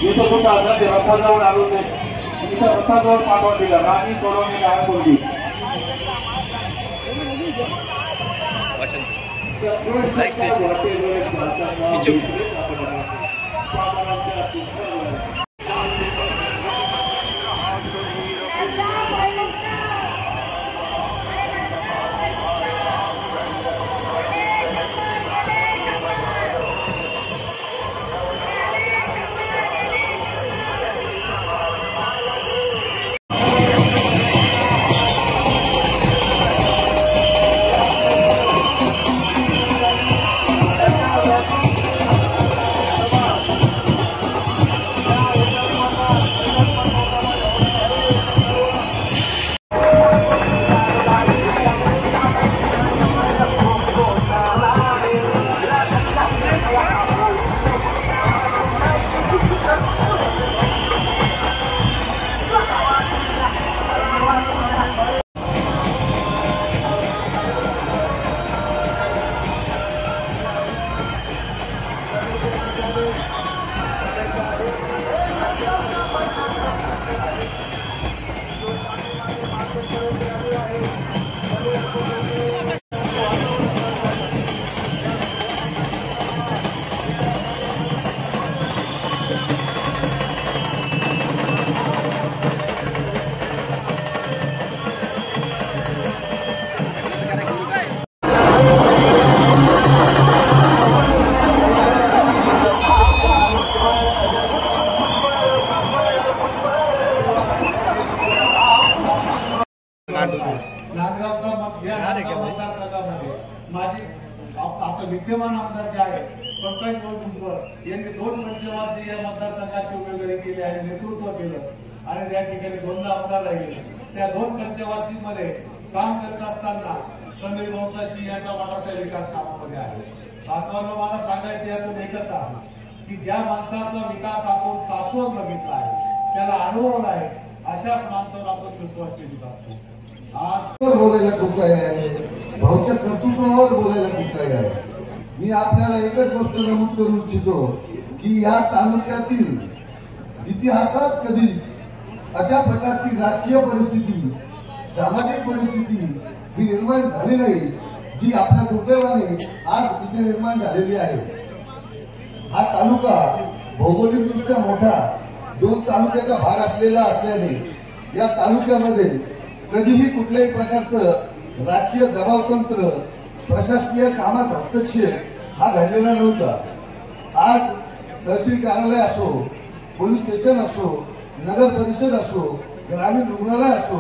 इथं कुठं आता ते रथाजवळ आलो ते इथं रथाजवळ पाठवून दिलं राणी सोडवणी काय बोलली आता विद्यमान आमदार जे आहेत पंकज मुंडकर यांनी 2 पंचवार्षिक या मतदारसंघाची उमेदवारी केली आणि नेतृत्व केलं आणि त्या ठिकाणी 2 आमदार राहिले. त्या 2 पंचवार्षिक मध्ये काम करत असताना समीर भाऊचा याचा वाटा त्या विकास कामामध्ये आहे. बांधवांनो मला सांगायचं यातून एकच आहे की ज्या माणसाचा विकास आपण शाश्वत बघितला आहे त्याला अनुभवला आहे अशाच माणसावर आपण विश्वास ठेवत असतो. आज बोलायला खूप काही आहे भाऊच्या कर्तृत्वावर बोलायला खूप काही आहे. मी आपल्याला एकच गोष्ट नमूद करू इच्छितो की या तालुक्यातील इतिहासात कधीच अशा प्रकारची राजकीय परिस्थिती सामाजिक परिस्थिती ही निर्माण झाली नाही जी आपल्या दुर्दैवाने आज इथे निर्माण झालेली आहे. हा तालुका भौगोलिकदृष्ट्या मोठा 2 तालुक्याचा भाग असलेला असल्याने या तालुक्यामध्ये कधीही कुठल्याही प्रकारचं राजकीय दबावतंत्र प्रशासकीय कामात हस्तक्षेप हा घडलेला नव्हता. आज तहसील कार्यालय असो पोलीस स्टेशन असो नगर परिषद असो ग्रामीण रुग्णालय असो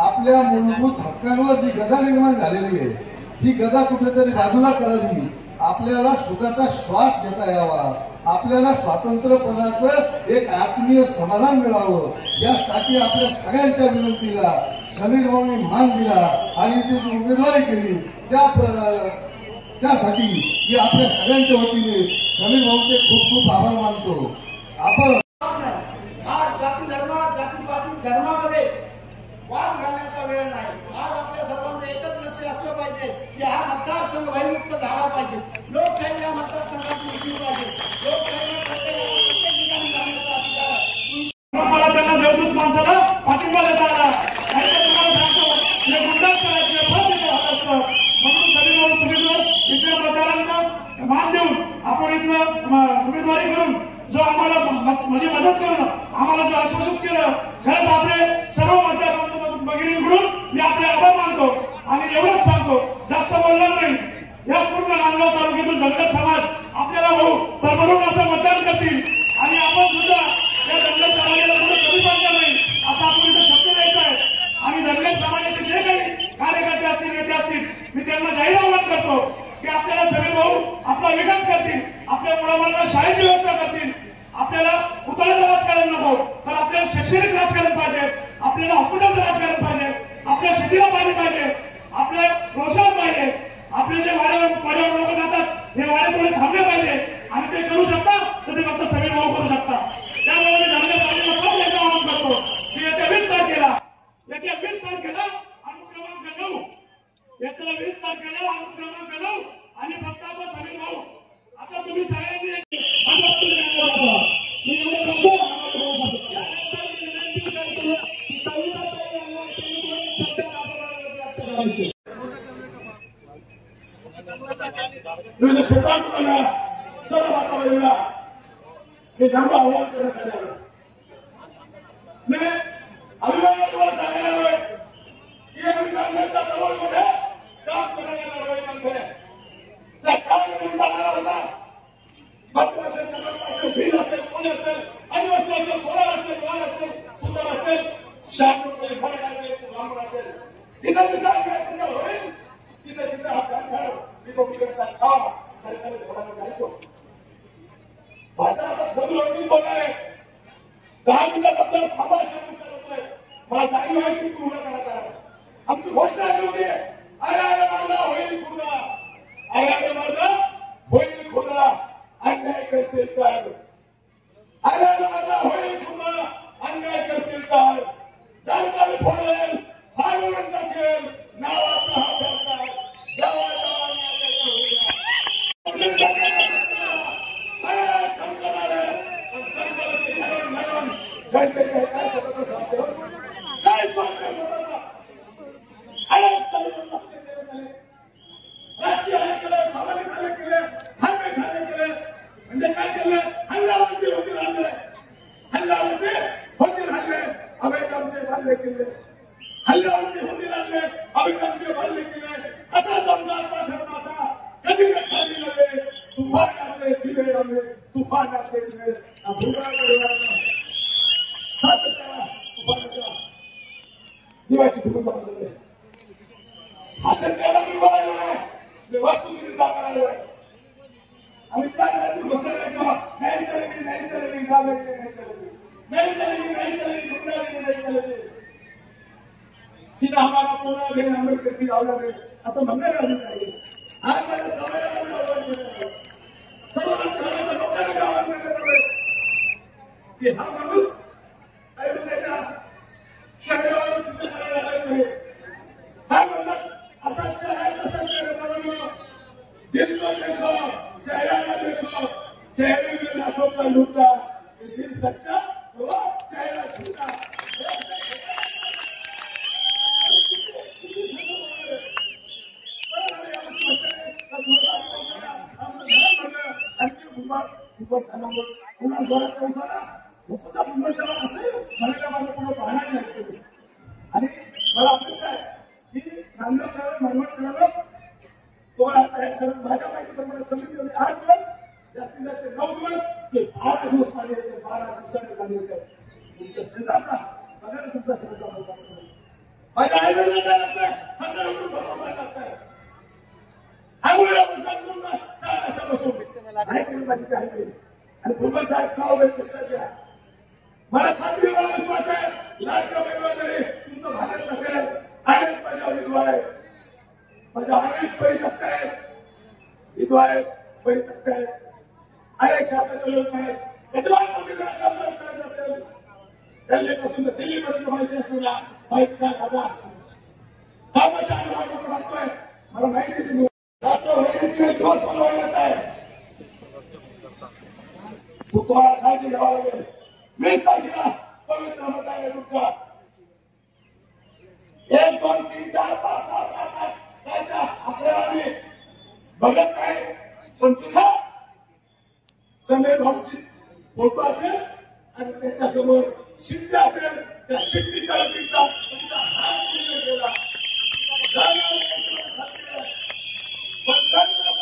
आपल्या मूलभूत हक्कांवर जी गदा निर्माण झालेली आहे ही गदा कुठेतरी बाजूला करावी. आपल्याला सुखाचा श्वास घेता यावा आपल्याला स्वातंत्र्यपणाचं एक आत्मीय समाधान मिळावं यासाठी आपल्या सगळ्यांच्या विनंतीला समीर भाऊंनी मान दिला आणि ती उमेदवारी केली त्यासाठी मी आपल्या सगळ्यांच्या वतीने समीर भाऊंचे खूप खूप आभार मानतो. आपण आज जाती धर्मामध्ये वाद घालण्याचा वेळ नाही. आज आपल्या सर्वांचं एकच लक्ष असलं पाहिजे की हा मतदारसंघ भयमुक्त झाला पाहिजे. लोकशाही या मतदारसंघाची उठली पाहिजे. लोकशाहीला प्रत्येक ठिकाणी जाण्याचा अधिकार आहे. मला त्यांना देवदूत माणसाला पाठिंबा देता आला तुम्हाला सांगतो हे गुंडाच करायचे म्हणून सगळी तुम्ही जर इथल्या प्रकारांना मान देऊन आपण इथलं उमेदवारी करून जो आम्हाला म्हणजे मदत करून आम्हाला जो आश्वासित केलं खरंच आपले सर्व मतदार भगिनींकडून मी आपले आभार मानतो आणि एवढंच सांगतो जास्त बोलणार नाही. या पूर्ण नांदगाव तालुक्यातून दंगल समाज आपल्याला भाऊ भरभरून असं मतदान करतील आणि आपण सुद्धा या दंगल समाजाला कुठे कमी पडणार नाही असं आपण इथं शब्द द्यायचा आहे. आणि दंगल समाजाचे जे काही कार्यकर्ते असतील नेते असतील मी त्यांना जाहीर आवाहन करतो की आपल्याला समीर भाऊ आपला विकास करतील आपल्या मुलांना शाळेची व्यवस्था करतील. आपल्याला उतराचं राजकारण नको तर आपल्याला शैक्षणिक राजकारण पाहिजे आपल्याला हॉस्पिटलचं राजकारण पाहिजे आपल्या शेतीला पाणी पाहिजे आपले रोजगार पाहिजे आपले जे वाड्यावर लोक जातात हे वाडे थोडे थांबले पाहिजे आणि ते करू शकता तर ते फक्त समीर भाऊ करू शकता. त्यामुळे मी धर्मेंद्र आवाहन करतो की येत्या 20 तारखेला अनुक्रमांक 9 त्याला 20 तारखेला अनुक्रमांक 9 आणि फक्त आता समीर भाऊ आता तुम्ही सगळ्यांनी विविध क्षेत्रात सर्व वातावरणाला हे नंबर आव्हान करण्यात आले आहे. मी अभिमानाने तुम्हाला सांगायला हवं की या विद्यार्थ्यांच्या जवळमध्ये काम करण्याला हवं म्हणते त्या काम निवडणारा होता बच्चन असेल कर्नाटक असेल भील असेल कोणी असेल आदिवासी असेल कोळा असेल वाण असेल सुंदर असेल शांतपणे फरक असेल ब्राह्मण असेल तिथं तिथं त्याच्या होईल तिथं तिथं हा ग्रंथाळ रिपब्लिकनचा छावा सरकारने घोडाने घालायचो. भाषण आता सगळं बोलणार आहे 10 मिनिटात आपल्याला थांबा बोलतोय मला जाणीव आहे की पूर्ण करायचं आहे. आमची घोषणा अशी होती अरे अरे माझा होईल खुर्दा अरे अरे माझा होईल खुर्दा अन्याय करतील तर अरे अरे माझा होईल खुर्दा अन्याय करतील तर दरकाळी फोडेल फाडून टाकेल नावाचा हा प्रकार जेव्हा काय स्वातंत्र्य स्वतःचा राजकीय हल्ले केले सामाजिक हल्ले केले धार्मिक हल्ले केले म्हणजे काय केलं हल्ल्यावरती होतील हल्ले अवैध आमचे बांधले केले हल्ल्यावरती होतील हल्ले अवैध आमचे बांधले केले असा दमदारचा ठरवाचा कधी खाली नव्हे तुफानातले दिवे आम्ही तुफानातले दिवे दिवाची भूमिका बदलली भाषण द्यायला मी बोलायला नाही वस्तुस्थिती सांगायला आलोय आणि काय घोषणा नाही चलेगी नाही चलेगी दादागिरी नाही चलेगी नहीं चलेगी नहीं चलेगी गुंडागिरी नहीं चलेगी सीधा हमारा पूरा बहन अम्बेडकर की रावला ने असं म्हणणार अधिकारी आज माझ्या समाजाला आव्हान केलं सर्व लोकांना आव्हान केलं की हा माणूस काय त्याच्या शरीरावर तुझं करायला लागत नाही काय म्हणतात असाच आहे तसाच आहे दिल को देखो चेहरा न देखो चेहरे में लाखों का लूटा दिल सच्चा तो चेहरा झूठा आणि मला अपेक्षा आहे की नांदेड करायला मनमट करायला तुम्हाला आता या क्षणात माझ्या माहितीप्रमाणे कमीत कमी 8 दिवस जास्तीत जास्त 9 दिवस ते 12 दिवस पाणी येते 12 दिवसांनी पाणी येते तुमच्या शेजारचा बघा ना तुमचा शेजारचा बोलता माझ्या आईवडिलांना काय लागतंय सगळं उठून बरोबर लागतंय आंघोळीला बसून आहे केली माझी ते आहे आणि भुजबळ साहेब का उभे लक्षात घ्या मला खात्री विश्वास आहे लाडका बहिणा जरी तुमचं भाजप नसेल अनेक माझ्या विधवा आहेत माझ्या अनेक परितक्त आहेत विधवा आहेत परितक्त आहेत अनेक शासनाचे लोक आहेत त्याच्यामुळे काम करायचं असेल दिल्लीपासून तर दिल्लीपर्यंत माहिती असलेला माहिती काय खादा कामाच्या अनुभागात वागतोय मला माहिती आहे डॉक्टर होण्याची नाही दिवस मला व्हायलाच आहे तुम्हाला काळजी घ्यावं लागेल 20 तारखेला पवित्र मताने तुमचा 1 2 3 4 5 6 7 8 कायदा आकडेवारी बघत नाही पण तिथं समीर भाऊची फोटो असेल आणि त्याच्यासमोर शिट्टी असेल त्या शिट्टीच्या वतीचा तुमचा हात केला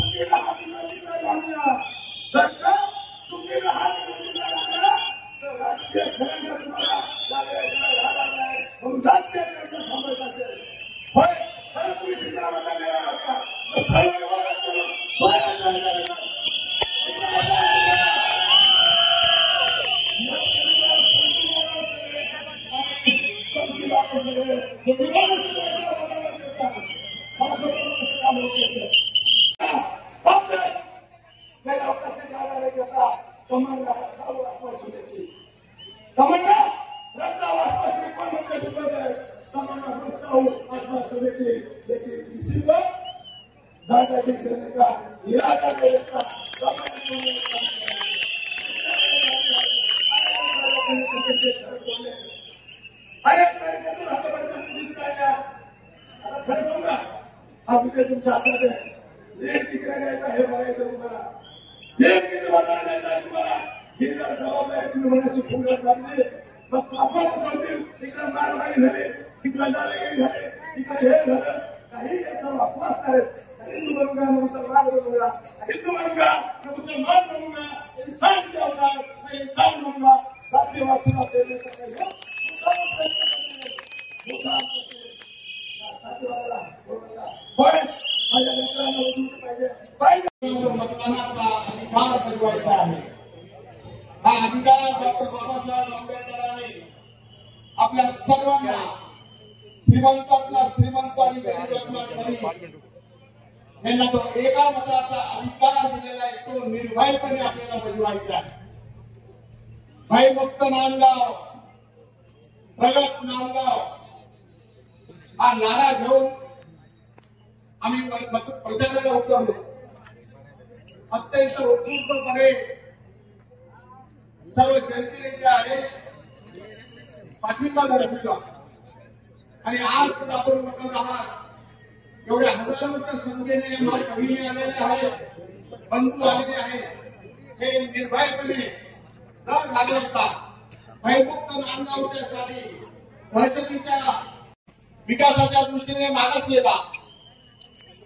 चुकीला हात लागला चुकीला हात लागला तर राजकीय खेळांना तुम्हाला राजकीय खेळांना थांबायचं असेल होय तर तुम्ही शिक्षणामध्ये मिळाला होता सर्व पश्चिमा समिति लेकिन किसी को दादागिरी करने का इरादा नहीं रखता। अनेक कार्यकर्ते हातामध्ये पुलिस काढल्या। आता खरं सांगू का, हा विषय तुमच्या हातात आहे। लीड तिकडे द्यायचा हे बघायचं तुम्हाला, लीड किती वाटायला द्यायचा तुम्हाला, ही जर जबाबदारी तुम्ही मनाची फुंगत लागली मग कापड चालतील, तिकडे मारामारी झाली, तिकडे दादागिरी झाली, तिकडे हे झालं, काही याचा वापर असणार आहे। हिंदू बनूंगा मैं मुसलमान बनूंगा, हिंदू बनूंगा मैं मुसलमान बनूंगा, इंसान क्या होगा मैं इंसान बनूंगा। साथी वाचना देने का नहीं है, मतदानाचा अधिकार बजवायचा आहे। हा अधिकार डॉक्टर बाबासाहेब आंबेडकरांनी आपल्या सर्वांना, श्रीमंतातला श्रीमंत आणि गरीबातला गरीब यांना तो एका मताचा अधिकार दिलेला आहे, तो निर्भयपणे आपल्याला बजवायचा आहे। भयमुक्त नांदगाव, प्रगत नांदगाव हा नारा घेऊन आम्ही प्रचाराला उतरलो। अत्यंत उत्स्फूर्तपणे सर्व जनतेने जे आहे पाठिंबा दर्शविला आणि आज आपण बघत आहात एवढ्या हजारोच्या संख्येने माझ्या भगिनी आलेले आहेत, बंधू आलेले आहेत। हे निर्भयपणे न घालवता भयमुक्त नांदगावच्यासाठी दहशतीच्या विकासाच्या दृष्टीने मागासलेला,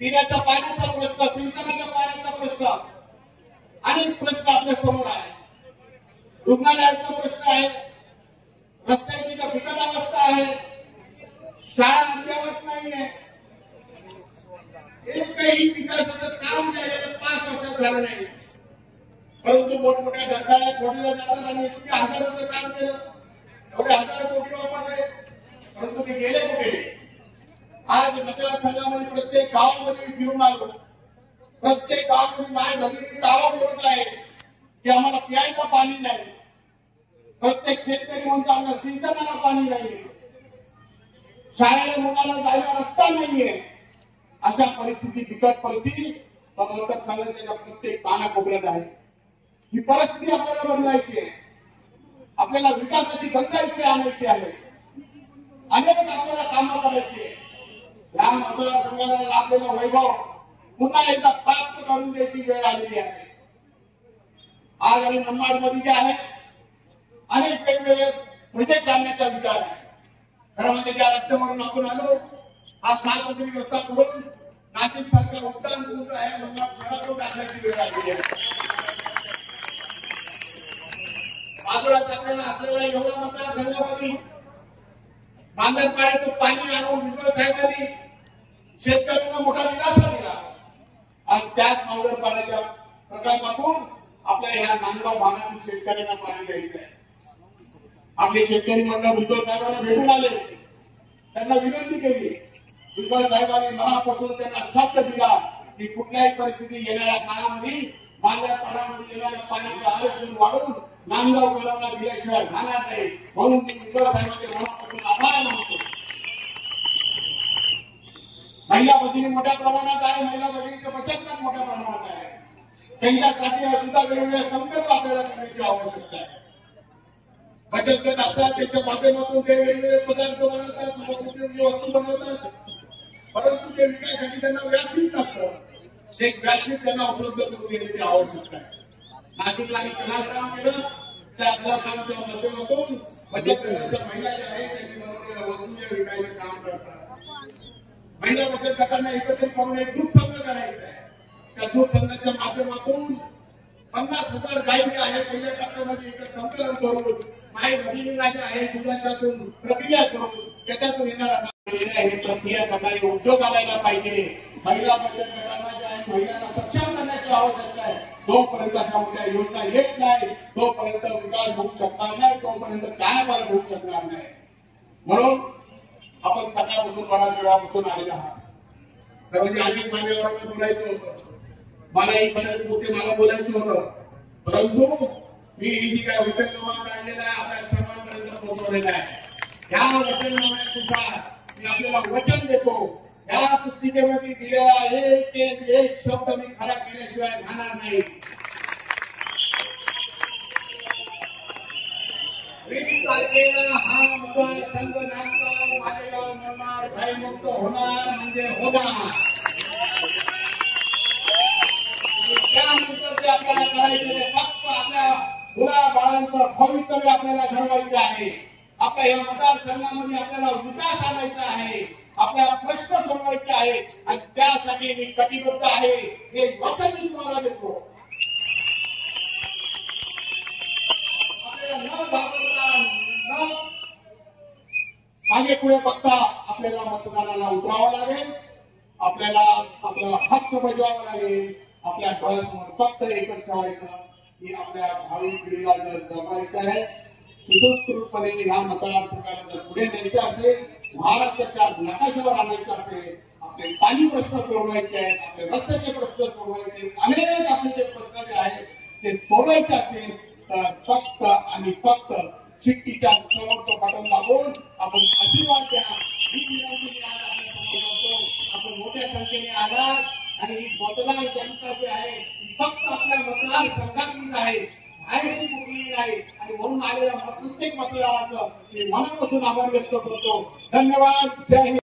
पिण्याच्या पाण्याचा प्रश्न, सिंचनाच्या पाण्याचा प्रश्न, अनेक प्रश्न आपल्या समोर आहे। रुग्णालयाचा प्रश्न आहे, रस्त्याची बिकट अवस्था आहे, शाळा अद्यावत नाहीये, एकही विकासाचं काम जे आहे 5 वर्षात झालं नाही। परंतु मोठमोठ्या ढगाळ्यात मोठ्या जातात आणि इतके हजारोचं काम केलं, एवढे हजार कोटी वापरले, परंतु ते गेले कुठे? आज मतदारसंघामध्ये प्रत्येक गावामध्ये मी फिरून आलो, प्रत्येक गावामध्ये माझ्या भगिनी दावा बोलत आहे की आम्हाला प्यायला पाणी नाही, प्रत्येक शेतकरी म्हणतो आम्हाला सिंचनाला पाणी नाही, शाळेला मुलाला जायला रस्ता नाहीये। अशा परिस्थिती, बिकट परिस्थिती मतदारसंघाच्या प्रत्येक कानाकोपऱ्यात आहे। ही परिस्थिती आपल्याला बदलायची आहे, आपल्याला विकासाची गंगा इथे आणायची आहे, अनेक आपल्याला कामं करायची आहे। या मतदारसंघाला लाभलेला वैभव पुन्हा एकदा प्राप्त करून द्यायची वेळ आलेली आहे। आज आम्ही मनमाडमध्ये जे आहे अनेक वेगवेगळे प्रोजेक्ट आणण्याचा विचार आहे। खरं म्हणजे ज्या रस्त्यावरून आपण आलो, हा 7 कोटी रस्ता करून नाशिक सारख्या उड्डाण पूर्ण आहे मनमाड शहरातून टाकण्याची वेळ आलेली आहे। बाजूलाच आपल्याला असलेला एवढा मतदारसंघामध्ये बांधरपाड्याचं पाणी आणून विठ्ठल साहेबांनी शेतकऱ्यांना मोठा दिलासा दिला। आज त्याच बांधरपाड्याच्या प्रकल्पातून आपल्या ह्या नांदगाव भागातील शेतकऱ्यांना पाणी द्यायचं आहे। आपले शेतकरी मंडळ विठ्ठल साहेबांना भेटून आले, त्यांना विनंती केली, विठ्ठल साहेबांनी मनापासून त्यांना शब्द दिला की कुठल्याही परिस्थिती येणाऱ्या काळामध्ये बांधरपाड्यामध्ये येणाऱ्या पाण्याचं आरक्षण वाढवून नांदगावकरांना दिल्याशिवाय राहणार नाही। म्हणून मी विठ्ठल साहेबांचे मनापासून आभार मानतो। महिला भगिनी मोठ्या प्रमाणात आहे, महिला भगिनीचं बचत गट मोठ्या प्रमाणात आहे, त्यांच्यासाठी सुद्धा वेगवेगळे संकल्प आपल्याला करण्याची आवश्यकता आहे। बचत गट असतात, त्यांच्या माध्यमातून ते वेगवेगळे पदार्थ बनवतात, उपयोगी वस्तू बनवतात, परंतु ते विकायसाठी त्यांना व्यासपीठ नसतं, ते व्यासपीठ त्यांना उपलब्ध करून देण्याची आवश्यकता आहे। नाशिकला आम्ही कलाग्राम केलं, त्या कलाग्रामच्या माध्यमातून बचत गटाच्या महिला ज्या आहेत त्यांनी बनवलेल्या वस्तू ज्या विकायचं काम करतात। महिला बचत गटांना एकत्रित करून एक दूध संघ करायचा आहे, त्या दूध संघाच्या माध्यमातून 50,000 गाई ज्या आहेत पहिल्या टप्प्यामध्ये एकच संकलन करून माय भगिनीला जे आहे दुधाच्यातून प्रक्रिया करून त्याच्यातून येणारा प्रक्रिया करणारे उद्योग आणायला पाहिजे। महिला बचत गटांना जे आहे महिलांना सक्षम करण्याची आवश्यकता आहे। तोपर्यंत अशा मोठ्या योजना येत नाही, तोपर्यंत विकास होऊ शकणार नाही, तोपर्यंत काय मला होऊ शकणार नाही। म्हणून आपण सकाळपासून बराच वेळापासून आलेला आहात, तर म्हणजे अनेक मान्यवरांना बोलायचं होतं, मलाही बऱ्याच गोष्टी मला बोलायचं होतं, परंतु मी ही जी काय वचननामा काढलेला आहे आपल्या सर्वांपर्यंत पोहोचवलेला आहे। या वचननाम्यानुसार मी आपल्याला वचन देतो, या पुस्तिकेमध्ये दिलेला एक शब्द मी खरा केल्याशिवाय राहणार नाही. 20 तारखेला हा मतदारसंघ नागपूर मालेगाव निर्माण भयमुक्त होणार म्हणजे होणार. त्यानंतर जे आपल्याला करायचं ते फक्त आपल्या मुलाबाळांचं भवितव्य आपल्याला घडवायचं आहे. आपल्या या मतदारसंघामध्ये आपल्याला विकास आणायचा आहे, आपल्याला प्रश्न सोडवायचे आहेत आणि त्यासाठी मी कटिबद्ध आहे हे वचन मी तुम्हाला देतो. आपल्याला न घाबरता न मागे पुढे बघता आपल्याला मतदानाला उतरावं लागेल. आपल्याला आपला हक्क बजवावा लागेल. आपल्या डोळ्यासमोर फक्त एकच ठेवायचं की आपल्या भावी पिढीला जर जगवायचं आहे, सुसंस्कृतपणे ह्या मतदारसंघाला जर पुढे न्यायचं असेल, महाराष्ट्राच्या नकाशावर आणायचं असेल, आपले पाणी प्रश्न सोडवायचे आहेत, आपले रस्त्याचे प्रश्न सोडवायचे, अनेक आपले जे प्रश्न जे आहेत ते सोडवायचे असेल तर फक्त आणि फक्त चिठ्ठीच्या समोरचं बटन दाबून आपण आशीर्वाद द्या. ही विनंती मी आज आपल्या समोर करतो. आपण मोठ्या संख्येने आलात आणि मतदार जनता जी आहे फक्त आपल्या मतदारसंघातलीच आहे, बाहेरची कुठलीही नाही. आणि म्हणून आलेल्या प्रत्येक मतदाराचं मी मनापासून आभार व्यक्त करतो. धन्यवाद. जय हिंद.